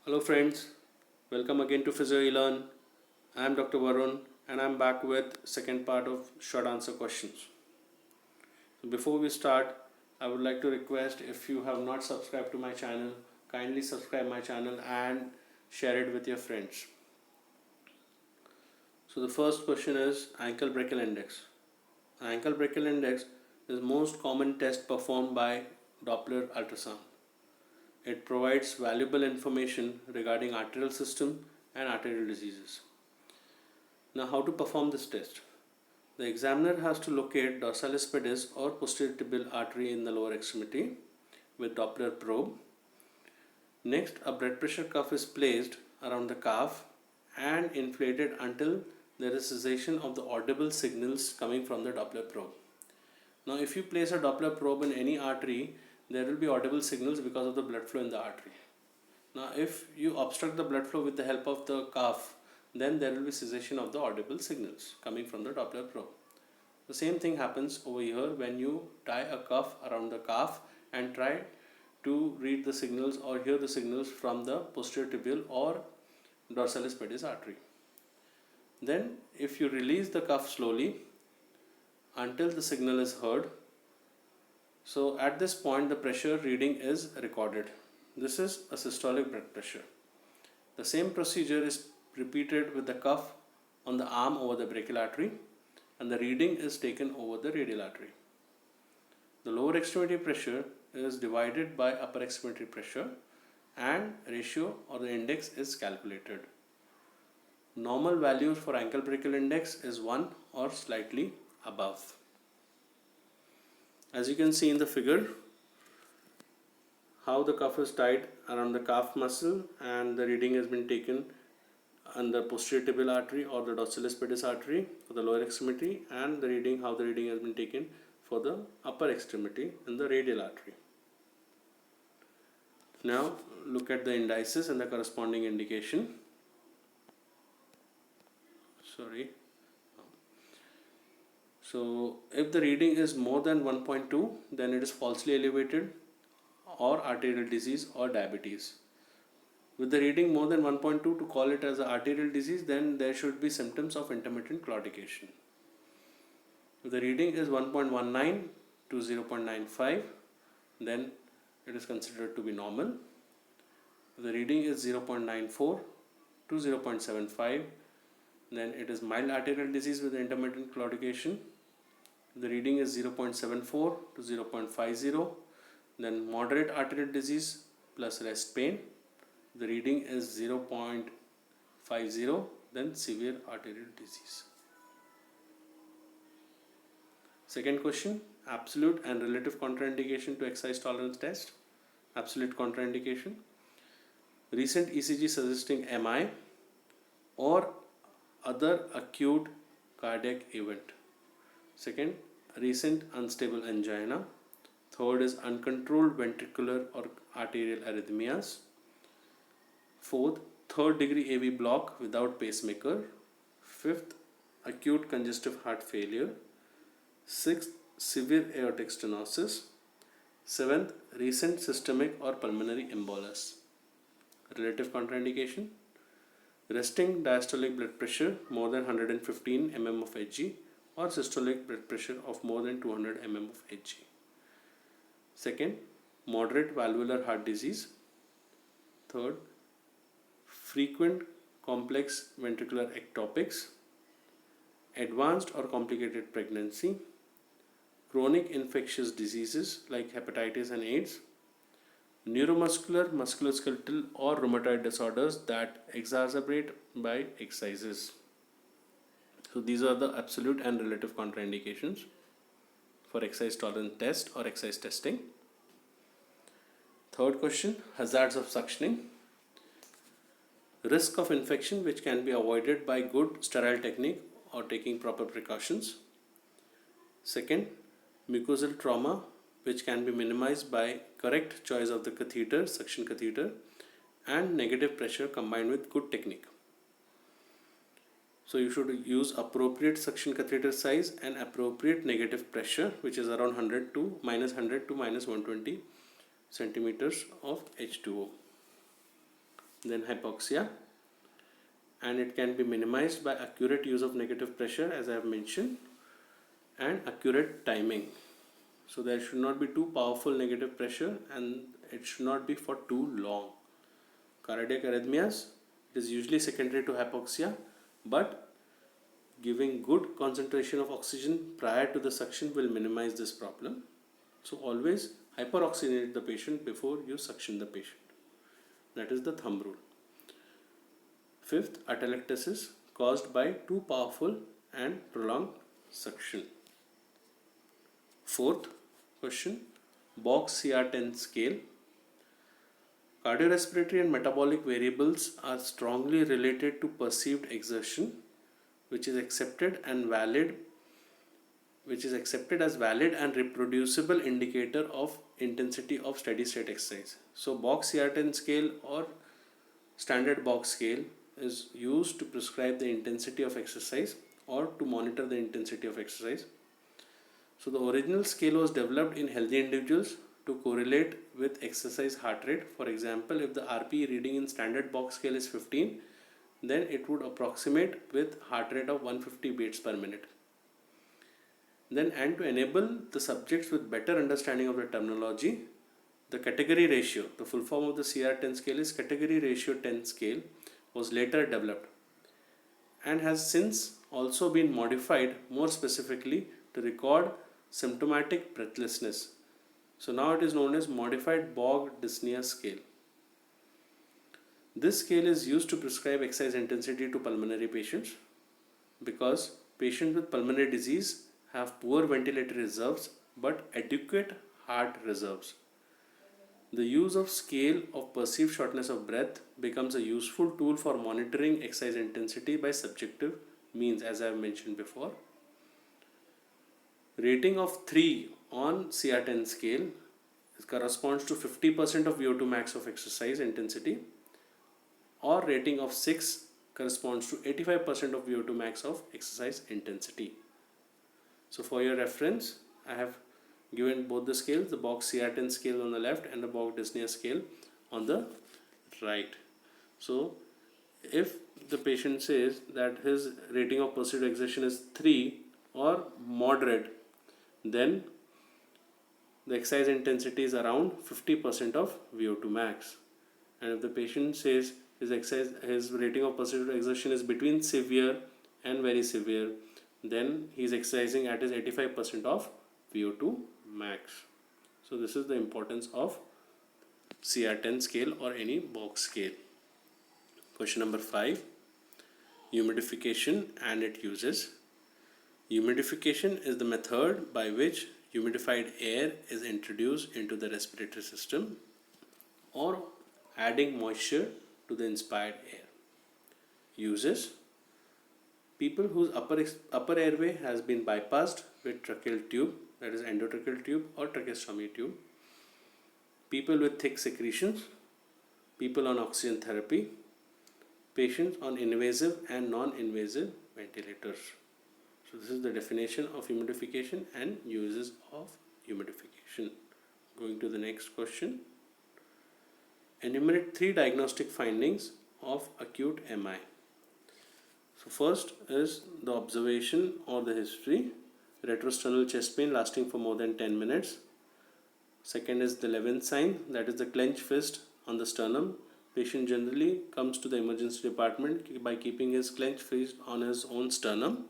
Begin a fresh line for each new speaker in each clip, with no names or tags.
Hello friends, welcome again to Physio eLearn. I am Dr. Varun and I am back with second part of short answer questions. Before we start, I would like to request if you have not subscribed to my channel, kindly subscribe my channel and share it with your friends. So the first question is ankle brachial index. Ankle brachial index is most common test performed by Doppler ultrasound. It provides valuable information regarding arterial system and arterial diseases. Now, how to perform this test? The examiner has to locate dorsalis pedis or posterior tibial artery in the lower extremity with Doppler probe. Next, a blood pressure cuff is placed around the calf and inflated until there is cessation of the audible signals coming from the Doppler probe. Now, if you place a Doppler probe in any artery, there will be audible signals because of the blood flow in the artery. Now, if you obstruct the blood flow with the help of the cuff, then there will be cessation of the audible signals coming from the Doppler probe. The same thing happens over here when you tie a cuff around the calf and try to read the signals or hear the signals from the posterior tibial or dorsalis pedis artery. Then, if you release the cuff slowly until the signal is heard, so at this point the pressure reading is recorded. This is a systolic blood pressure. The same procedure is repeated with the cuff on the arm over the brachial artery and the reading is taken over the radial artery. The lower extremity pressure is divided by upper extremity pressure and ratio or the index is calculated. Normal value for ankle brachial index is 1 or slightly above. As you can see in the figure, how the cuff is tied around the calf muscle and the reading has been taken on the posterior tibial artery or the dorsalis pedis artery for the lower extremity, and how the reading has been taken for the upper extremity and the radial artery. Now look at the indices and the corresponding indication. So if the reading is more than 1.2, then it is falsely elevated or arterial disease or diabetes. With the reading more than 1.2, to call it as an arterial disease, then there should be symptoms of intermittent claudication. If the reading is 1.19 to 0.95, then it is considered to be normal. If the reading is 0.94 to 0.75, then it is mild arterial disease with intermittent claudication. If the reading is 0.74 to 0.50, then moderate arterial disease plus rest pain. If the reading is 0.50, then severe arterial disease. Second question, absolute and relative contraindication to exercise tolerance test. Absolute contraindication: recent ECG suggesting MI or other acute cardiac event. Second, recent unstable angina. Third is uncontrolled ventricular or arterial arrhythmias. Fourth, third degree AV block without pacemaker. Fifth, acute congestive heart failure. Sixth, severe aortic stenosis. Seventh, recent systemic or pulmonary embolus. Relative contraindication: resting diastolic blood pressure more than 115 mm of Hg or systolic blood pressure of more than 200 mm of Hg. Second, moderate valvular heart disease. Third, frequent complex ventricular ectopics, advanced or complicated pregnancy, chronic infectious diseases like hepatitis and AIDS, neuromuscular, musculoskeletal or rheumatoid disorders that exacerbate by exercises. So these are the absolute and relative contraindications for exercise tolerance test or exercise testing. Third question, hazards of suctioning. Risk of infection which can be avoided by good sterile technique or taking proper precautions. Second, mucosal trauma which can be minimized by correct choice of the catheter, suction catheter, and negative pressure combined with good technique. So you should use appropriate suction catheter size and appropriate negative pressure, which is around 100 to minus 120 centimeters of H2O. then hypoxia, and it can be minimized by accurate use of negative pressure, as I have mentioned, and accurate timing. So there should not be too powerful negative pressure, and it should not be for too long. Cardiac arrhythmias, it is usually secondary to hypoxia, but giving good concentration of oxygen prior to the suction will minimize this problem. So always hyperoxygenate the patient before you suction the patient. That is the thumb rule. Fifth, atelectasis caused by too powerful and prolonged suction. Fourth question, box CR10 scale. Cardiorespiratory and metabolic variables are strongly related to perceived exertion, which is accepted as valid and reproducible indicator of intensity of steady state exercise. So box CR10 scale or standard box scale is used to prescribe the intensity of exercise or to monitor the intensity of exercise. So the original scale was developed in healthy individuals to correlate with exercise heart rate. For example, if the RPE reading in standard box scale is 15, then it would approximate with heart rate of 150 beats per minute. Then, and to enable the subjects with better understanding of the terminology, the category ratio, the full form of the CR10 scale is category ratio 10 scale, was later developed and has since also been modified more specifically to record symptomatic breathlessness. So now it is known as modified Bog dyspnea scale. This scale is used to prescribe exercise intensity to pulmonary patients because patients with pulmonary disease have poor ventilatory reserves but adequate heart reserves. The use of scale of perceived shortness of breath becomes a useful tool for monitoring exercise intensity by subjective means, as I have mentioned before. Rating of 3 on CR10 scale corresponds to 50% of VO2 max of exercise intensity, or rating of 6 corresponds to 85% of VO2 max of exercise intensity. So for your reference, I have given both the scales, the box CR10 scale on the left and the Bog dyspnea scale on the right. So if the patient says that his rating of perceived exertion is 3 or moderate, then the exercise intensity is around 50% of VO2 max. And if the patient says his rating of perceived exertion is between severe and very severe, then he is exercising at his 85% of VO2 max. So this is the importance of CR10 scale or any box scale. Question number 5, humidification and its uses. Humidification is the method by which humidified air is introduced into the respiratory system or adding moisture to the inspired air. Uses: people whose upper airway has been bypassed with tracheal tube, that is endotracheal tube or tracheostomy tube, people with thick secretions, people on oxygen therapy, patients on invasive and non-invasive ventilators. So this is the definition of humidification and uses of humidification. Going to the next question. Enumerate 3 diagnostic findings of acute MI. So first is the observation or the history, retrosternal chest pain lasting for more than 10 minutes. Second is the Levin sign, that is the clenched fist on the sternum. Patient generally comes to the emergency department by keeping his clenched fist on his own sternum.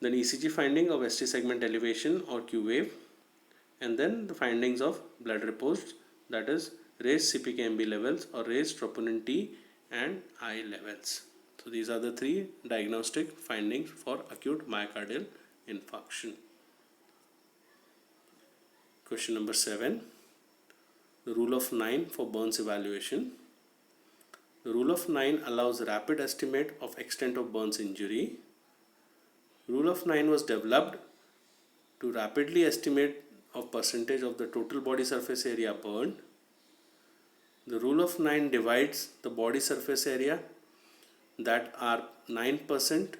Then ECG finding of ST segment elevation or Q wave, and then the findings of blood reports, that is raised CPKMB levels or raised troponin T and I levels. So these are the 3 diagnostic findings for acute myocardial infarction. Question number 7, the rule of 9 for burns evaluation. The rule of 9 allows rapid estimate of extent of burns injury. Rule of 9 was developed to rapidly estimate of percentage of the total body surface area burned. The rule of 9 divides the body surface area that are 9%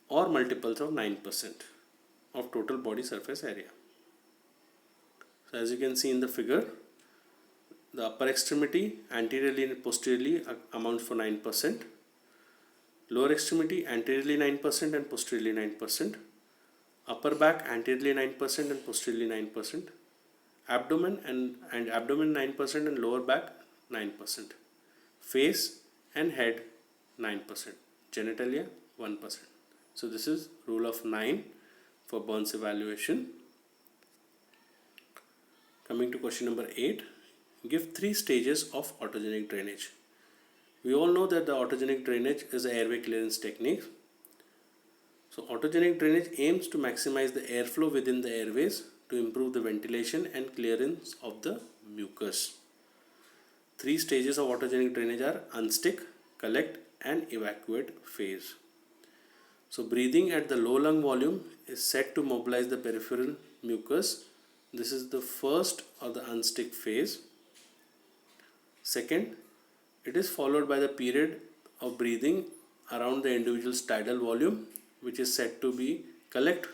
or multiples of 9% of total body surface area. So as you can see in the figure, the upper extremity anteriorly and posteriorly amounts for 9%. Lower extremity anteriorly 9% and posteriorly 9%. Upper back anteriorly 9% and posteriorly 9%. Abdomen and abdomen 9% and lower back 9%. Face and head 9%. Genitalia 1%. So this is rule of 9 for Burns evaluation. Coming to question number 8. Give 3 stages of autogenic drainage. We all know that the autogenic drainage is an airway clearance technique. So autogenic drainage aims to maximize the airflow within the airways to improve the ventilation and clearance of the mucus. 3 stages of autogenic drainage are unstick, collect and evacuate phase. So breathing at the low lung volume is set to mobilize the peripheral mucus. This is the first or the unstick phase. Second, it is followed by the period of breathing around the individual's tidal volume, which is said to be collect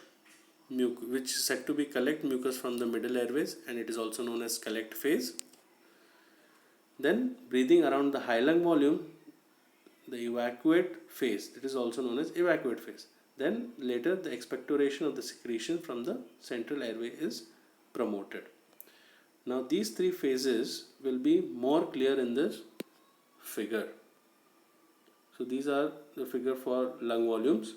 mucus from the middle airways, and it is also known as collect phase. Then breathing around the high lung volume, the evacuate phase, it is also known as evacuate phase. Then later the expectoration of the secretion from the central airway is promoted. Now these 3 phases will be more clear in this figure. So these are the figure for lung volumes.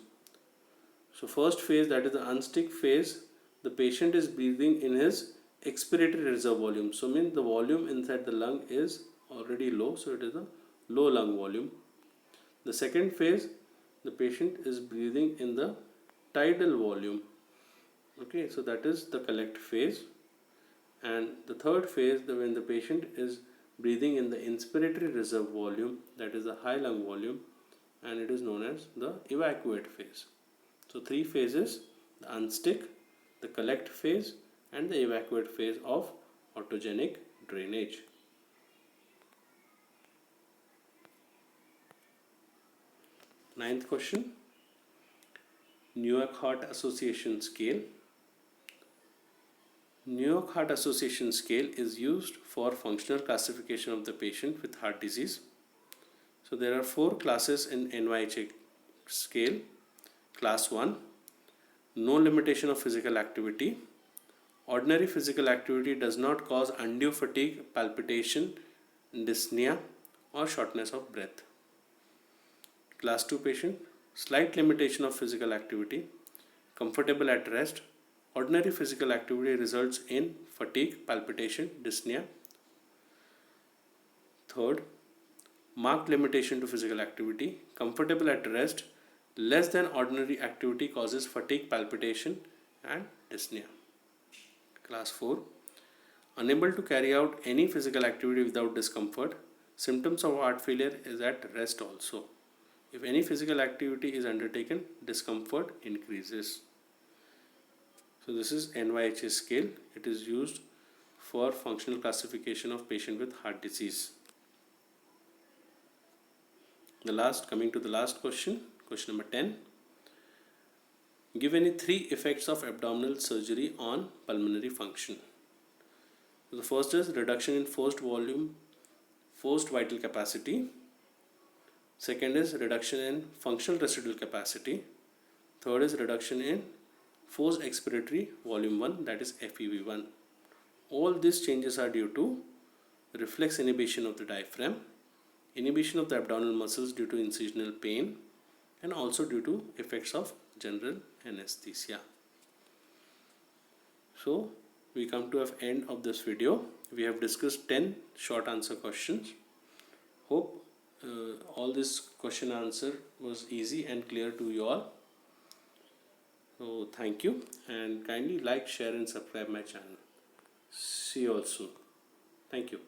So first phase, that is the unstick phase, the patient is breathing in his expiratory reserve volume. So means the volume inside the lung is already low, so it is a low lung volume. The second phase, the patient is breathing in the tidal volume. Okay, so that is the collect phase. And the third phase, when the patient is breathing in the inspiratory reserve volume, that is the high lung volume, and it is known as the evacuate phase. So 3 phases: the unstick, the collect phase and the evacuate phase of autogenic drainage. Ninth question, New York Heart Association scale. New York Heart Association scale is used for functional classification of the patient with heart disease. So there are 4 classes in NYHA scale. Class 1, no limitation of physical activity. Ordinary physical activity does not cause undue fatigue, palpitation, dyspnea or shortness of breath. Class 2 patient, slight limitation of physical activity, comfortable at rest. Ordinary physical activity results in fatigue, palpitation, dyspnea. Third, marked limitation to physical activity, comfortable at rest, less than ordinary activity causes fatigue, palpitation and dyspnea. Class 4, unable to carry out any physical activity without discomfort. Symptoms of heart failure is at rest also. If any physical activity is undertaken, discomfort increases. So this is NYHA scale. It is used for functional classification of patient with heart disease. Coming to the last question, question number 10. Give any 3 effects of abdominal surgery on pulmonary function. So the first is reduction in forced vital capacity. Second is reduction in functional residual capacity. Third is reduction in forced expiratory volume 1, that is FEV1. All these changes are due to reflex inhibition of the diaphragm, inhibition of the abdominal muscles due to incisional pain, and also due to effects of general anesthesia. So we come to an end of this video. We have discussed 10 short answer questions. Hope all this question answer was easy and clear to you all. So thank you, and kindly like, share and subscribe my channel. See you all soon. Thank you.